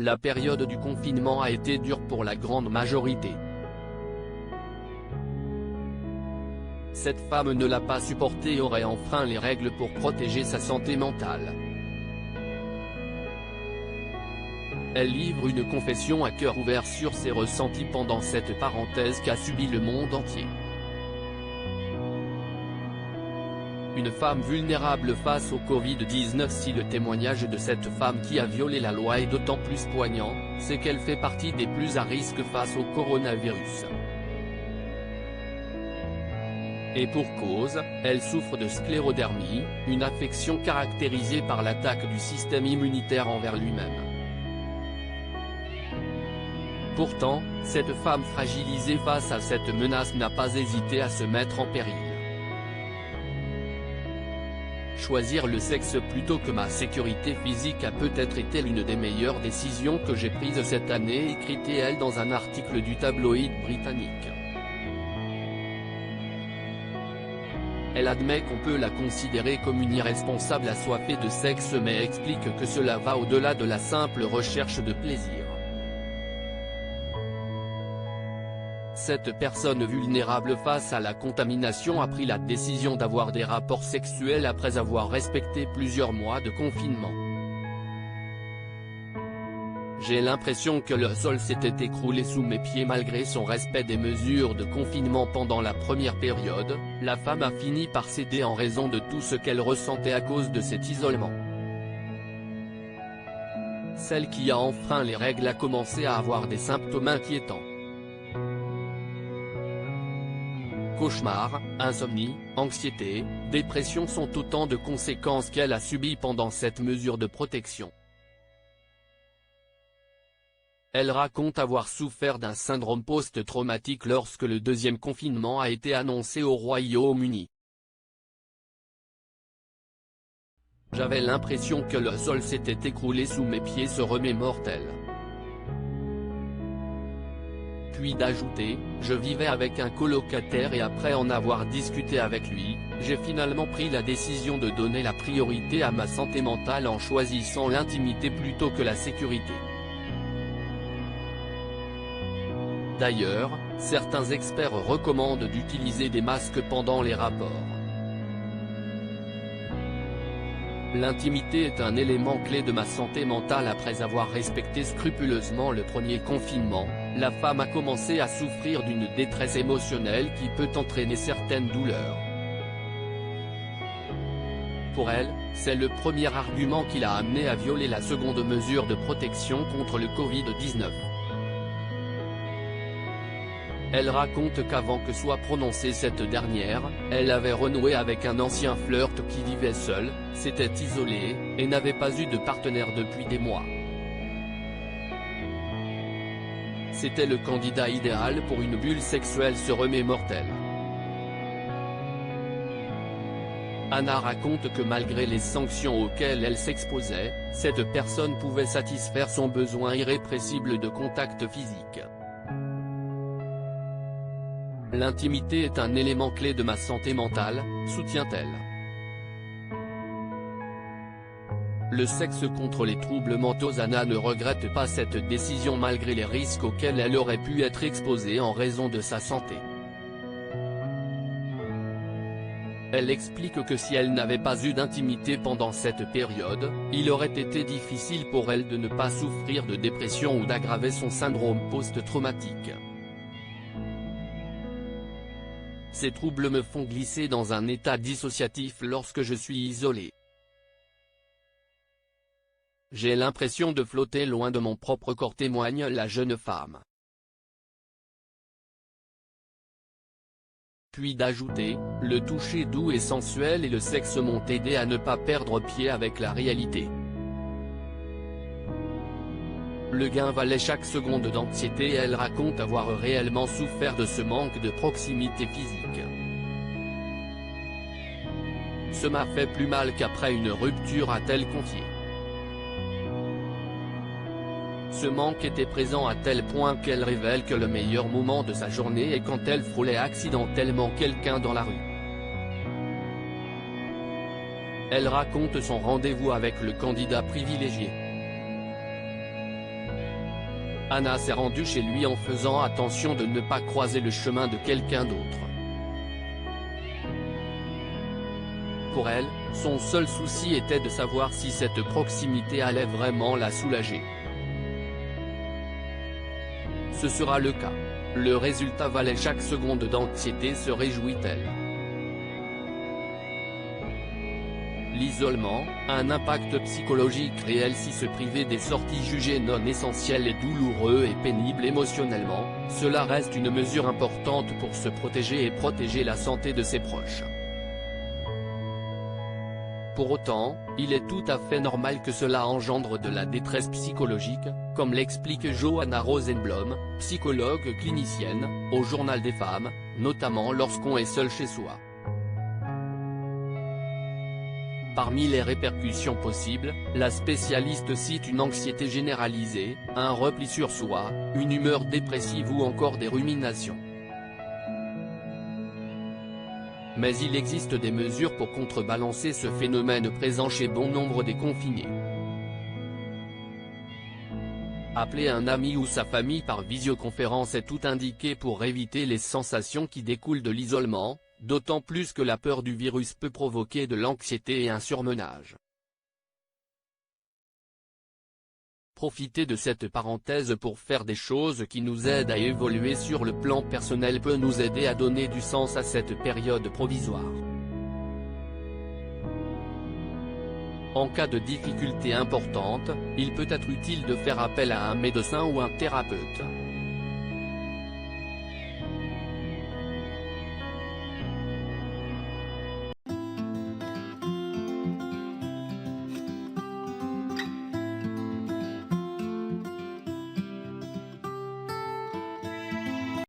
La période du confinement a été dure pour la grande majorité. Cette femme ne l'a pas supporté et aurait enfreint les règles pour protéger sa santé mentale. Elle livre une confession à cœur ouvert sur ses ressentis pendant cette parenthèse qu'a subi le monde entier. Une femme vulnérable face au Covid-19. Si le témoignage de cette femme qui a violé la loi est d'autant plus poignant, c'est qu'elle fait partie des plus à risque face au coronavirus. Et pour cause, elle souffre de sclérodermie, une affection caractérisée par l'attaque du système immunitaire envers lui-même. Pourtant, cette femme fragilisée face à cette menace n'a pas hésité à se mettre en péril. Choisir le sexe plutôt que ma sécurité physique a peut-être été l'une des meilleures décisions que j'ai prises cette année, écritait-elle dans un article du tabloïd britannique. Elle admet qu'on peut la considérer comme une irresponsable assoiffée de sexe, mais explique que cela va au-delà de la simple recherche de plaisir. Cette personne vulnérable face à la contamination a pris la décision d'avoir des rapports sexuels après avoir respecté plusieurs mois de confinement. J'ai l'impression que le sol s'était écroulé sous mes pieds malgré son respect des mesures de confinement pendant la première période. La femme a fini par céder en raison de tout ce qu'elle ressentait à cause de cet isolement. Celle qui a enfreint les règles a commencé à avoir des symptômes inquiétants. Cauchemars, insomnie, anxiété, dépression sont autant de conséquences qu'elle a subies pendant cette mesure de protection. Elle raconte avoir souffert d'un syndrome post-traumatique lorsque le deuxième confinement a été annoncé au Royaume-Uni. J'avais l'impression que le sol s'était écroulé sous mes pieds, se remémore-t-elle. Puis d'ajouter, je vivais avec un colocataire et après en avoir discuté avec lui, j'ai finalement pris la décision de donner la priorité à ma santé mentale en choisissant l'intimité plutôt que la sécurité. D'ailleurs, certains experts recommandent d'utiliser des masques pendant les rapports. L'intimité est un élément clé de ma santé mentale. Après avoir respecté scrupuleusement le premier confinement, la femme a commencé à souffrir d'une détresse émotionnelle qui peut entraîner certaines douleurs. Pour elle, c'est le premier argument qui l'a amenée à violer la seconde mesure de protection contre le Covid-19. Elle raconte qu'avant que soit prononcée cette dernière, elle avait renoué avec un ancien flirt qui vivait seul, s'était isolé, et n'avait pas eu de partenaire depuis des mois. C'était le candidat idéal pour une bulle sexuelle, se remémore-t-elle. Anna raconte que malgré les sanctions auxquelles elle s'exposait, cette personne pouvait satisfaire son besoin irrépressible de contact physique. L'intimité est un élément clé de ma santé mentale, soutient-elle. Le sexe contre les troubles mentaux. Anna ne regrette pas cette décision malgré les risques auxquels elle aurait pu être exposée en raison de sa santé. Elle explique que si elle n'avait pas eu d'intimité pendant cette période, il aurait été difficile pour elle de ne pas souffrir de dépression ou d'aggraver son syndrome post-traumatique. Ces troubles me font glisser dans un état dissociatif lorsque je suis isolée. J'ai l'impression de flotter loin de mon propre corps, témoigne la jeune femme. Puis d'ajouter, le toucher doux et sensuel et le sexe m'ont aidé à ne pas perdre pied avec la réalité. Le gain valait chaque seconde d'anxiété. Elle raconte avoir réellement souffert de ce manque de proximité physique. Ça m'a fait plus mal qu'après une rupture, a-t-elle confié. Ce manque était présent à tel point qu'elle révèle que le meilleur moment de sa journée est quand elle frôlait accidentellement quelqu'un dans la rue. Elle raconte son rendez-vous avec le candidat privilégié. Anna s'est rendue chez lui en faisant attention de ne pas croiser le chemin de quelqu'un d'autre. Pour elle, son seul souci était de savoir si cette proximité allait vraiment la soulager. Ce sera le cas. Le résultat valait chaque seconde d'anxiété, se réjouit-elle. L'isolement, un impact psychologique réel si se priver des sorties jugées non essentielles est douloureux et pénible émotionnellement, cela reste une mesure importante pour se protéger et protéger la santé de ses proches. Pour autant, il est tout à fait normal que cela engendre de la détresse psychologique, comme l'explique Johanna Rosenblum, psychologue clinicienne, au Journal des femmes, notamment lorsqu'on est seul chez soi. Parmi les répercussions possibles, la spécialiste cite une anxiété généralisée, un repli sur soi, une humeur dépressive ou encore des ruminations. Mais il existe des mesures pour contrebalancer ce phénomène présent chez bon nombre des confinés. Appeler un ami ou sa famille par visioconférence est tout indiqué pour éviter les sensations qui découlent de l'isolement, d'autant plus que la peur du virus peut provoquer de l'anxiété et un surmenage. Profiter de cette parenthèse pour faire des choses qui nous aident à évoluer sur le plan personnel peut nous aider à donner du sens à cette période provisoire. En cas de difficulté importante, il peut être utile de faire appel à un médecin ou un thérapeute.